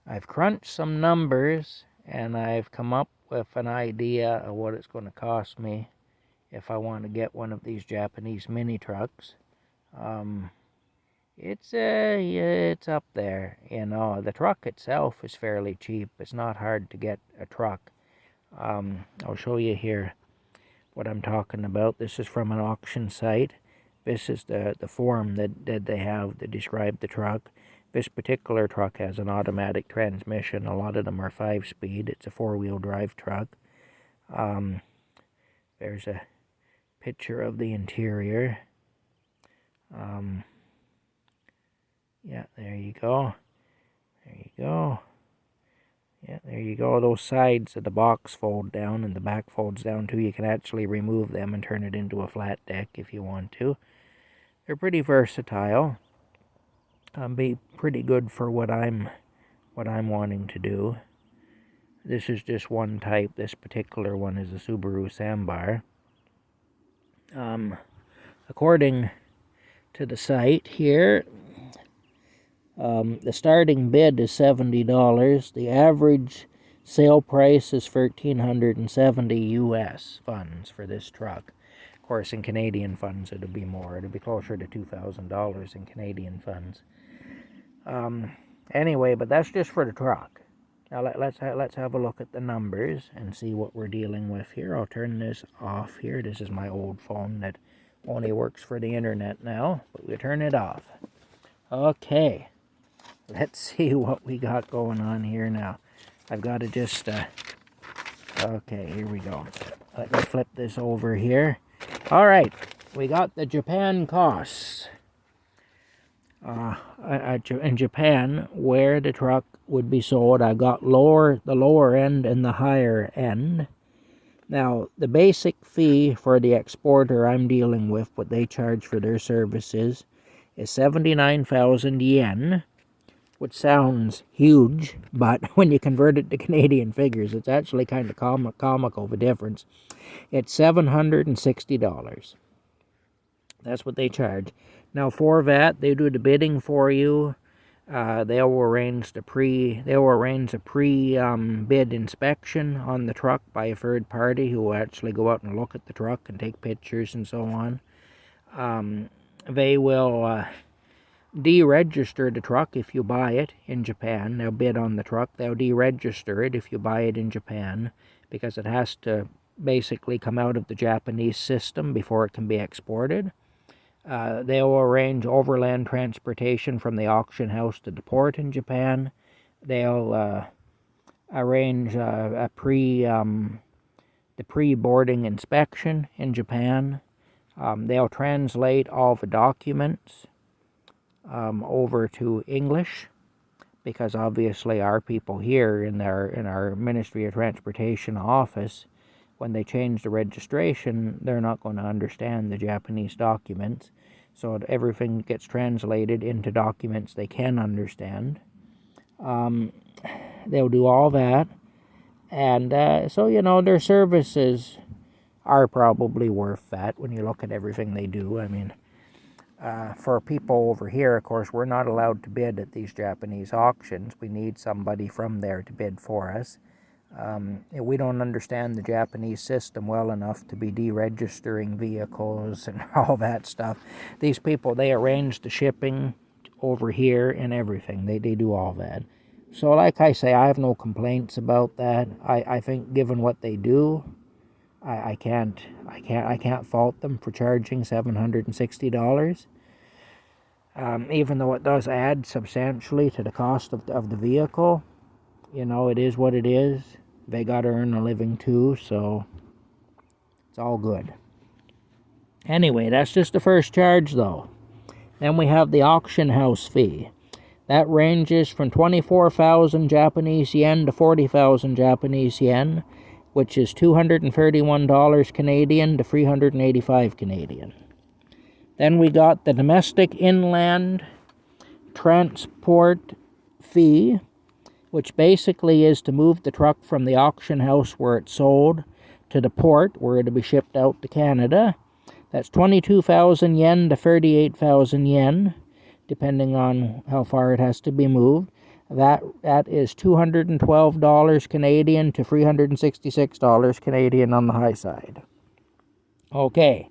I've crunched some numbers and I've come up with an idea of what it's going to cost me if I want to get one of these Japanese mini trucks. It's up there, The truck itself is fairly cheap. It's not hard to get a truck. I'll show you here what I'm talking about. This is from an auction site. This is the form that they have to describe the truck. This particular truck has an automatic transmission. A lot of them are 5-speed. It's a 4-wheel drive truck. There's a picture of the interior. Yeah, there you go. There you go. Yeah, there you go. Those sides of the box fold down and the back folds down too. You can actually remove them and turn it into a flat deck if you want to. They're pretty versatile. Be pretty good for what I'm wanting to do. This is just one type. This particular one is a Subaru Sambar. According to the site here, the starting bid is $70. The average sale price is $1,370 US funds for this truck. Of course, in Canadian funds, it'll be more. It'll be closer to $2,000 in Canadian funds. Anyway, but that's just for the truck. Now let's have a look at the numbers and see what we're dealing with here. I'll turn this off here. This is my old phone that only works for the internet now, but we'll turn it off. Okay, let's see what we got going on here now. I've got to just, okay, here we go. Let me flip this over here. All right, we got the Japan costs. In Japan, where the truck would be sold, I've got the lower end and the higher end. Now, the basic fee for the exporter I'm dealing with, what they charge for their services, is 79,000 yen, which sounds huge, but when you convert it to Canadian figures, it's actually kind of comical, the difference. It's $760. That's what they charge. Now for that, they do the bidding for you. They'll arrange a pre-bid inspection on the truck by a third party who will actually go out and look at the truck and take pictures and so on. They will deregister the truck if you buy it in Japan. They'll bid on the truck. They'll deregister it if you buy it in Japan, because it has to basically come out of the Japanese system before it can be exported. They'll arrange overland transportation from the auction house to the port in Japan. They'll arrange the pre-boarding inspection in Japan. They'll translate all the documents over to English, because obviously our people here in our Ministry of Transportation office, when they change the registration, they're not going to understand the Japanese documents. So everything gets translated into documents they can understand. They'll do all that. And so, their services are probably worth that when you look at everything they do. I mean, for people over here, of course, we're not allowed to bid at these Japanese auctions. We need somebody from there to bid for us. We don't understand the Japanese system well enough to be deregistering vehicles and all that stuff. These people, they arrange the shipping over here and everything. They do all that. So like I say, I have no complaints about that. I think given what they do, I can't fault them for charging $760. Even though it does add substantially to the cost of the vehicle. It is what it is. They got to earn a living too, so it's all good. Anyway, that's just the first charge though. Then we have the auction house fee. That ranges from 24,000 Japanese yen to 40,000 Japanese yen, which is $231 Canadian to $385 Canadian. Then we got the domestic inland transport fee, which basically is to move the truck from the auction house where it's sold to the port where it'll be shipped out to Canada. That's 22,000 yen to 38,000 yen, depending on how far it has to be moved. That is $212 Canadian to $366 Canadian on the high side. Okay,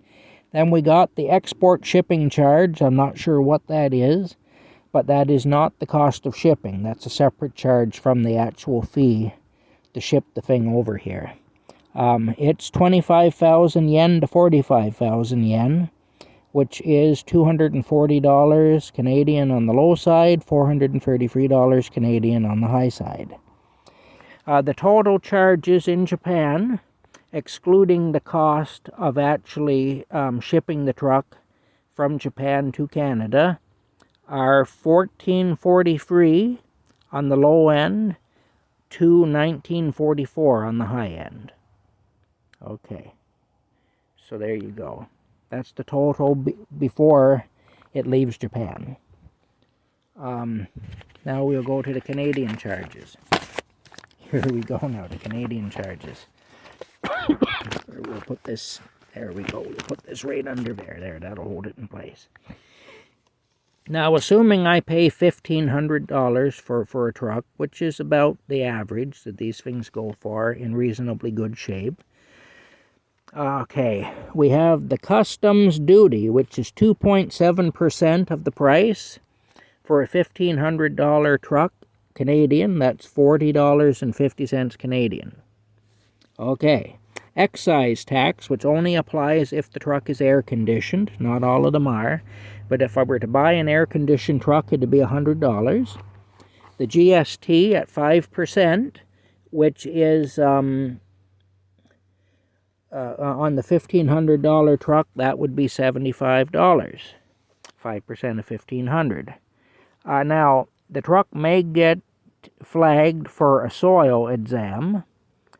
then we got the export shipping charge. I'm not sure what that is, but that is not the cost of shipping. That's a separate charge from the actual fee to ship the thing over here. It's 25,000 yen to 45,000 yen, which is $240 Canadian on the low side, $433 Canadian on the high side. The total charges in Japan, excluding the cost of actually shipping the truck from Japan to Canada, are $1443 on the low end to $1944 on the high end. Okay, so there you go. That's the total before it leaves Japan. Now we'll go to the Canadian charges. Here we go now, the Canadian charges. We'll put this, there we go, we'll put this right under there, that'll hold it in place. Now, assuming I pay $1,500 for a truck, which is about the average that these things go for in reasonably good shape. Okay, we have the customs duty, which is 2.7% of the price for a $1,500 truck Canadian. That's $40.50 Canadian. Okay, excise tax, which only applies if the truck is air-conditioned. Not all of them are. But if I were to buy an air-conditioned truck, it'd be $100. The GST at 5%, which is on the $1,500 truck, that would be $75. 5% of $1,500. Now, the truck may get flagged for a soil exam.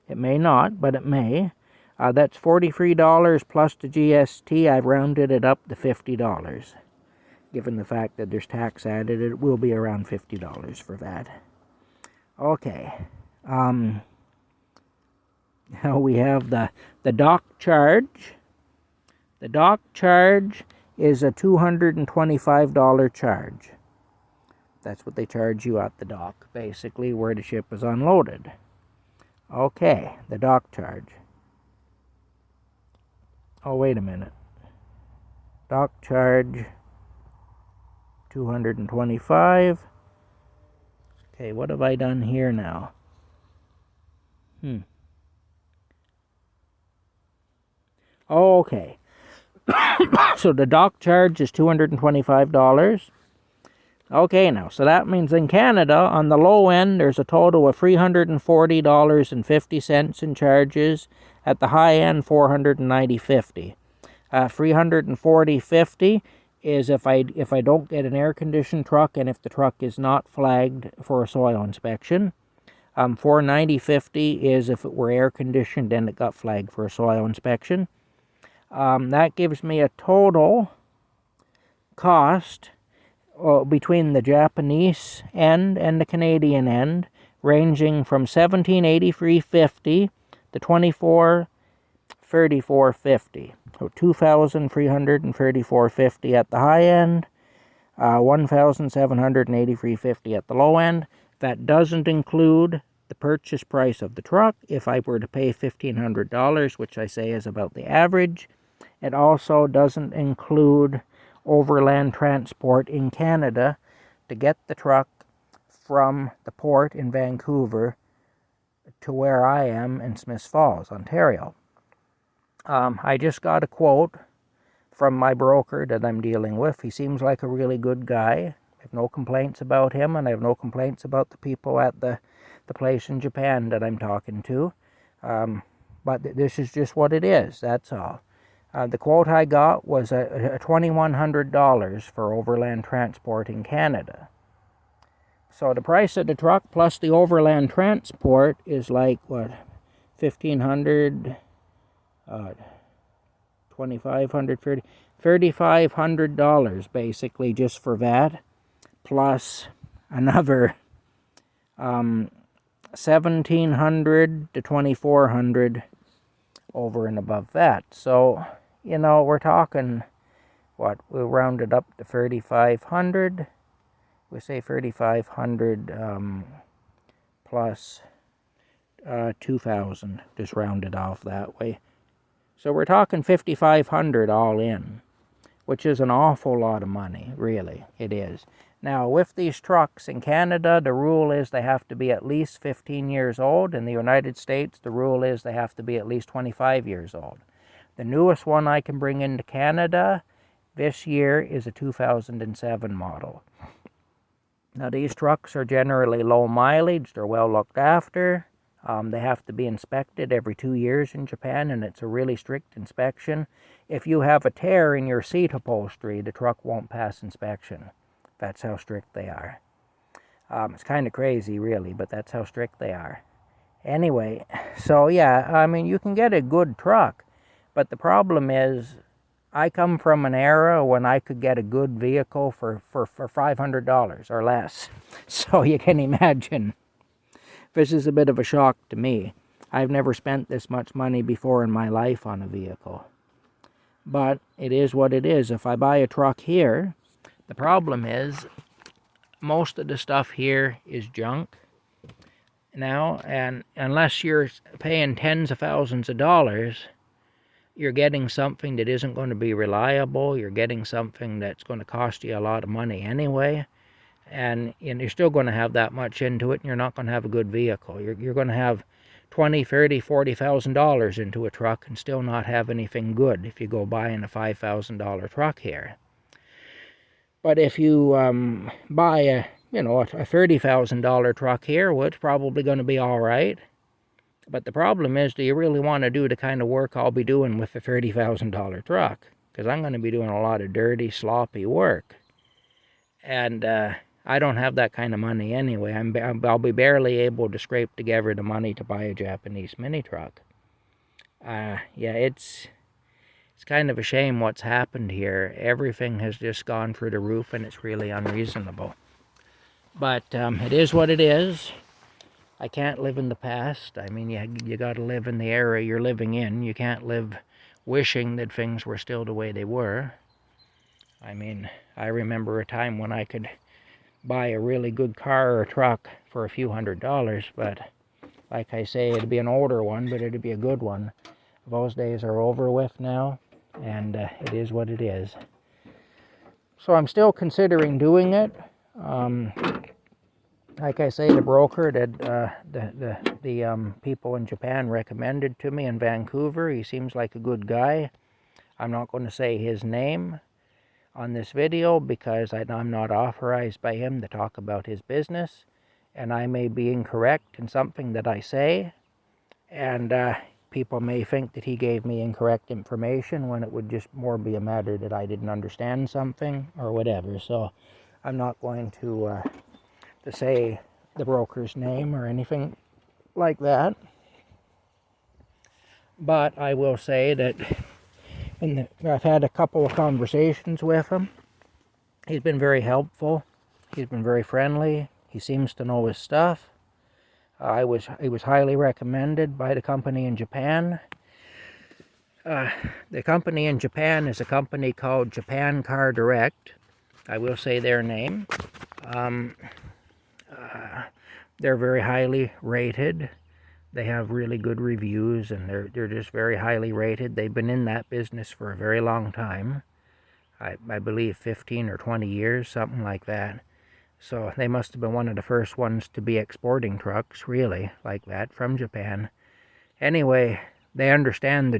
It may not, but it may. That's $43 plus the GST. I've rounded it up to $50. Given the fact that there's tax added, it will be around $50 for that. Okay. Now we have the dock charge. The dock charge is a $225 charge. That's what they charge you at the dock, basically, where the ship is unloaded. Okay, the dock charge. Oh, wait a minute. Dock charge, $225. Okay, what have I done here now? Okay. So the dock charge is $225. Okay, now, so that means in Canada, on the low end, there's a total of $340.50 in charges. At the high end, $490.50. $340.50 is if I don't get an air-conditioned truck and if the truck is not flagged for a soil inspection. $490.50 is if it were air-conditioned and it got flagged for a soil inspection. That gives me a total cost between the Japanese end and the Canadian end, ranging from $1,783.50 to $2,434.50. So $2,334.50 at the high end, $1,783.50 at the low end. That doesn't include the purchase price of the truck. If I were to pay $1,500, which I say is about the average, it also doesn't include overland transport in Canada to get the truck from the port in Vancouver to where I am in Smiths Falls, Ontario. I just got a quote from my broker that I'm dealing with. He seems like a really good guy. I have no complaints about him, and I have no complaints about the people at the place in Japan that I'm talking to. But this is just what it is, that's all. The quote I got was $2,100 for overland transport in Canada. So the price of the truck plus the overland transport is like, what, $1,500, $2,500, $3,500 basically just for that, plus another $1,700 to $2,400 over and above that. So, you know, we're talking, what, we'll round it up to $3,500. we say 3,500 plus 2,000, just rounded off that way. So we're talking 5,500 all in, which is an awful lot of money, really, it is. Now, with these trucks in Canada, the rule is they have to be at least 15 years old. In the United States, the rule is they have to be at least 25 years old. The newest one I can bring into Canada this year is a 2007 model. Now, these trucks are generally low mileage, they're well looked after. They have to be inspected every 2 years in Japan, and it's a really strict inspection. If you have a tear in your seat upholstery, the truck won't pass inspection. That's how strict they are. It's kind of crazy, really, but that's how strict they are. Anyway, so yeah, I mean, you can get a good truck, but the problem is, I come from an era when I could get a good vehicle for $500 or less. So you can imagine. This is a bit of a shock to me. I've never spent this much money before in my life on a vehicle. But it is what it is. If I buy a truck here, the problem is most of the stuff here is junk now, and unless you're paying tens of thousands of dollars, you're getting something that isn't going to be reliable. You're getting something that's going to cost you a lot of money anyway, and you're still going to have that much into it, and you're not going to have a good vehicle. You're going to have $20,000, $30,000, $40,000 into a truck and still not have anything good if you go buying a $5,000 truck here. But if you buy a $30,000 truck here, well, it's probably going to be all right. But the problem is, do you really want to do the kind of work I'll be doing with the $30,000 truck? Because I'm going to be doing a lot of dirty, sloppy work. And I don't have that kind of money anyway. I'll be barely able to scrape together the money to buy a Japanese mini truck. Yeah, it's kind of a shame what's happened here. Everything has just gone through the roof, and it's really unreasonable. But it is what it is. I can't live in the past. I mean, you got to live in the era you're living in. You can't live wishing that things were still the way they were. I mean, I remember a time when I could buy a really good car or truck for a few $100s, but like I say, it'd be an older one, but it'd be a good one. Those days are over with now, and it is what it is. So I'm still considering doing it. Like I say, the broker that the people in Japan recommended to me in Vancouver, he seems like a good guy. I'm not going to say his name on this video because I'm not authorized by him to talk about his business, and I may be incorrect in something that I say, and people may think that he gave me incorrect information when it would just more be a matter that I didn't understand something or whatever. So I'm not going to say the broker's name or anything like that. But I will say that I've had a couple of conversations with him. He's been very helpful. He's been very friendly. He seems to know his stuff. He was highly recommended by the company in Japan. The company in Japan is a company called Japan Car Direct. I will say their name. They're very highly rated. They have really good reviews, and they're just very highly rated. They've been in that business for a very long time. I believe 15 or 20 years, something like that. So they must have been one of the first ones to be exporting trucks, really, like that, from Japan. Anyway, they understand the